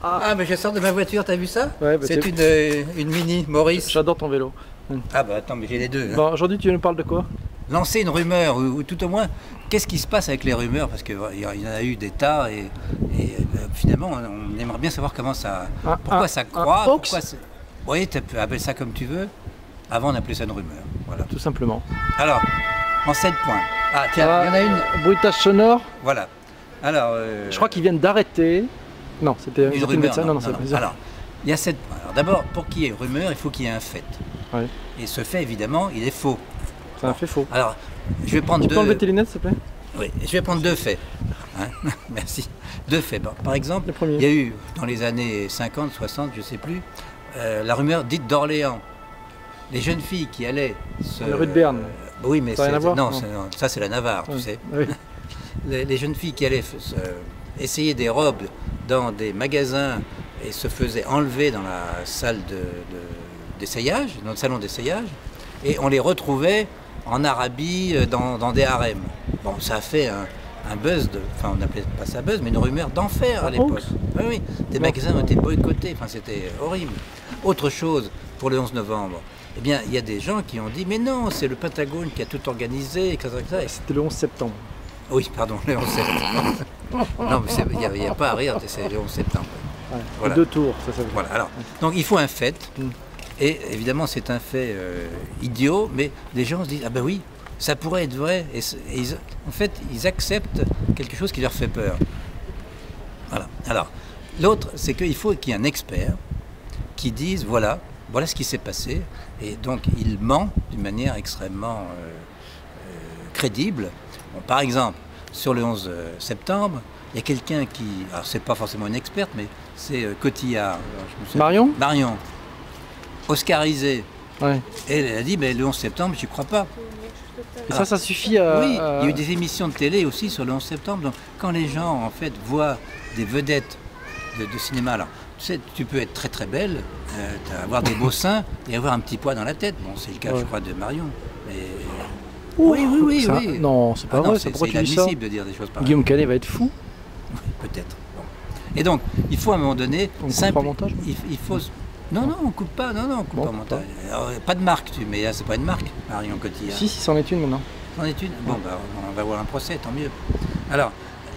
Ah, mais je sors de ma voiture, t'as vu ça? Ouais, bah, c'est une Mini Maurice. J'adore ton vélo. Ah bah attends, mais j'ai les deux. Hein. Bon, aujourd'hui, tu nous parles de quoi? Lancer une rumeur, ou tout au moins, qu'est-ce qui se passe avec les rumeurs? Parce qu'il y en a eu des tas, et finalement, on aimerait bien savoir comment ça... pourquoi ça croît, pourquoi... Oui, tu peux appeler ça comme tu veux. Avant, on appelait ça une rumeur. Voilà. Tout simplement. Alors, en 7 points. Ah, tiens, il y en a une... Bruitage sonore. Voilà. Alors... Je crois qu'ils viennent d'arrêter... Non, c'était une rumeur. Médecin. Non, c'est alors, il y a 7 points. Alors d'abord, pour qu'il y ait une rumeur, il faut qu'il y ait un fait. Ouais. Et ce fait, évidemment, il est faux. C'est un fait faux. Alors, je vais prendre Tu peux enlever tes lunettes, s'il te plaît? Oui, je vais prendre 2 faits. Hein. Merci. 2 faits. Bon, par exemple, il y a eu, dans les années 50, 60, je ne sais plus, la rumeur dite d'Orléans. Les jeunes filles qui allaient la rue de Berne. Oui, mais non, ça c'est la Navarre, tu sais. Oui. Les jeunes filles qui allaient essayer des robes dans des magasins et se faisaient enlever dans la salle d'essayage, dans le salon d'essayage, et on les retrouvait en Arabie dans des harems. Bon, ça a fait un buzz, enfin on n'appelait pas ça buzz, mais une rumeur d'enfer à l'époque. Oui, oui, des magasins ont été boycottés, enfin c'était horrible. Autre chose, pour le 11 novembre, eh bien il y a des gens qui ont dit, mais non, c'est le Pentagone qui a tout organisé, etc. C'était le 11 septembre. Oui, pardon, le 11 septembre. Non, mais il n'y a pas à rire, c'est le 11 septembre. Ouais, voilà. 2 tours, ça veut dire. Voilà, alors, donc il faut un fait, et évidemment c'est un fait idiot, mais les gens se disent, ah ben oui, ça pourrait être vrai, et en fait ils acceptent quelque chose qui leur fait peur. Voilà, alors, l'autre c'est qu'il faut qu'il y ait un expert qui dise, voilà ce qui s'est passé, et donc il ment d'une manière extrêmement crédible. Bon, par exemple, sur le 11 septembre, il y a quelqu'un qui, alors c'est pas forcément une experte, mais c'est Cotillard. Marion, oscarisé. Ouais. Et elle a dit, mais le 11 septembre, je n'y crois pas. Et ça suffit à... Oui, il y a eu des émissions de télé aussi sur le 11 septembre. Donc, quand les gens, en fait, voient des vedettes de cinéma, alors, tu sais, tu peux être très très belle, avoir des beaux seins et avoir un petit poids dans la tête. Bon, c'est le cas, je crois, de Marion. Mais... Oui. Non, c'est pas vrai, ça. Pourquoi tu dis ça? C'est inadmissible de dire des choses pareilles. Guillaume Canet va être fou. Oui, peut-être. Bon. Et donc, il faut à un moment donné... On coupe pas montage? Il faut... Non, on coupe pas, on coupe pas montage. Alors, pas de marque, mais là, c'est pas une marque, Marion Cotillard. Si, c'en est une maintenant. C'en est une? Bon, bah, on va voir un procès, tant mieux. Alors,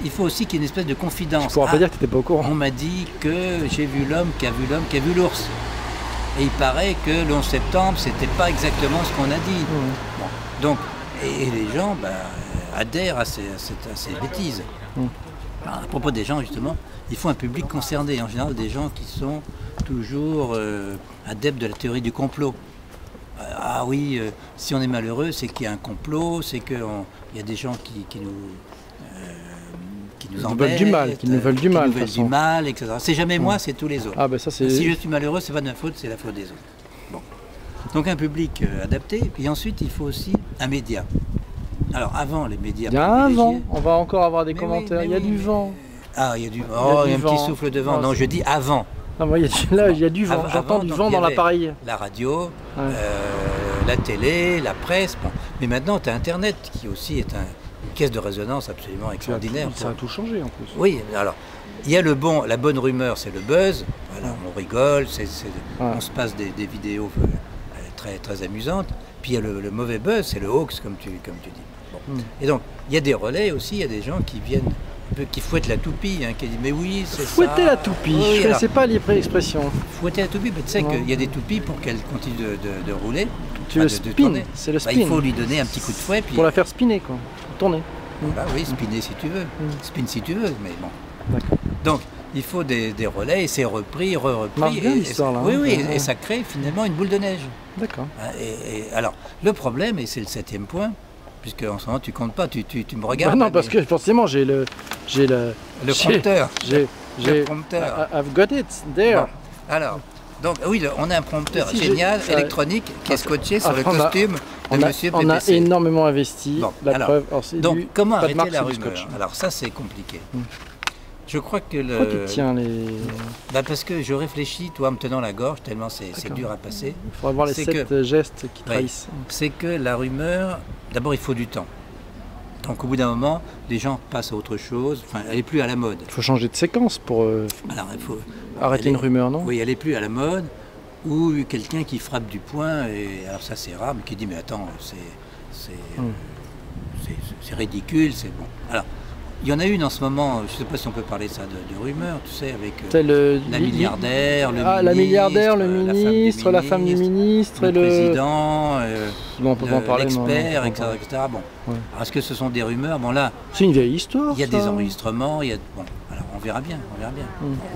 il faut aussi qu'il y ait une espèce de confidence. Tu pourras pas dire que tu n'étais pas au courant. On m'a dit que j'ai vu l'homme qui a vu l'homme qui a vu l'ours. Et il paraît que le 11 septembre, c'était pas exactement ce qu'on a dit. Bon, donc, et les gens adhèrent à ces bêtises. Alors, à propos des gens, justement, il faut un public concerné. En général, des gens qui sont toujours adeptes de la théorie du complot. Ah oui, si on est malheureux, c'est qu'il y a un complot, c'est qu'il y a des gens qui nous embêtent, qui nous veulent du mal, etc. C'est jamais moi, c'est tous les autres. Ah ben ça, c'est... Si je suis malheureux, c'est pas de ma faute, c'est la faute des autres. Bon. Donc un public adapté, et ensuite il faut aussi un média. Alors avant les médias... Il y a un vent, on va encore avoir des commentaires, il y a du vent. Ah, il y a du vent, il y a un petit souffle de vent. Non, je dis avant. Non, moi, il y a du vent, j'entends du vent dans l'appareil. La radio, la télé, la presse, bon. Mais maintenant tu as Internet qui aussi est une caisse de résonance absolument extraordinaire. Ça a tout changé en plus. Oui, alors il y a la bonne rumeur, c'est le buzz. Voilà, on rigole, on se passe des vidéos très, très amusantes. Puis il y a le mauvais buzz, c'est le hoax, comme tu dis. Bon. Et donc il y a des relais aussi, il y a des gens qui viennent, qui fouettent la toupie, qui disent mais oui, c'est ça. Fouetter la toupie, oui, je ne connaissais pas l'expression. Fouetter la toupie, mais tu sais qu'il y a des toupies pour qu'elle continue de rouler. C'est le spin. Il faut lui donner un petit coup de fouet. Puis... Pour la faire spinner, quoi. Pour tourner. Voilà, oui, spinner si tu veux. Spin si tu veux, mais bon. Donc, il faut des relais, et c'est repris, re-repris. Et ça crée finalement une boule de neige. D'accord. Alors, le problème, et c'est le 7e point, puisque en ce moment tu comptes pas, tu me regardes. Non, parce que forcément j'ai le prompteur. Le prompteur. I've got it there. Bon, alors, donc oui, on a un prompteur génial, électronique, qui est scotché sur le costume de Monsieur PPC. On a énormément investi. Bon, la preuve. Donc, comment arrêter la rumeur? Alors ça, c'est compliqué. Je crois que Pourquoi tu tiens les... parce que je réfléchis, toi, en me tenant la gorge, tellement c'est dur à passer. Il faut avoir les 7 gestes qui trahissent. C'est que la rumeur, d'abord, il faut du temps. Donc au bout d'un moment, les gens passent à autre chose, enfin elle n'est plus à la mode. Il faut changer de séquence pour Alors, il faut, arrêter une rumeur, non? Oui, elle n'est plus à la mode, ou quelqu'un qui frappe du poing, et alors ça c'est rare, mais qui dit mais attends, c'est ridicule, c'est bon. Alors, il y en a une en ce moment, je ne sais pas si on peut parler de ça, de rumeurs, tu sais, avec la milliardaire, le ministre, la femme du ministre, le président, l'expert, etc. Bon. Ouais. Alors, est-ce que ce sont des rumeurs? Bon là, c'est une vieille histoire. Il y a des enregistrements, bon, alors on verra bien.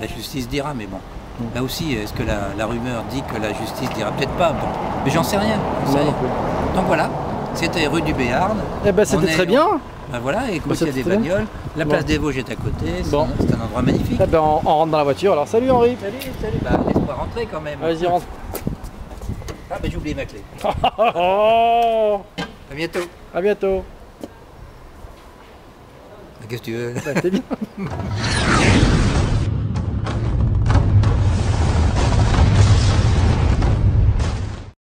La justice dira, mais bon. Là aussi, est-ce que la rumeur dit que la justice dira peut-être pas? Bon, mais j'en sais rien. Donc voilà, c'était rue du Béarn. Eh ben c'était très bien. Ben voilà, et il y a des bagnoles. La place des Vosges est à côté, c'est un endroit magnifique. Eh ben on rentre dans la voiture, alors salut Henri. Salut. Bah, laisse-moi rentrer quand même. Vas-y, rentre. Ah ben j'ai oublié ma clé. À bientôt. À bientôt. Qu'est-ce que tu veux? T'es bien.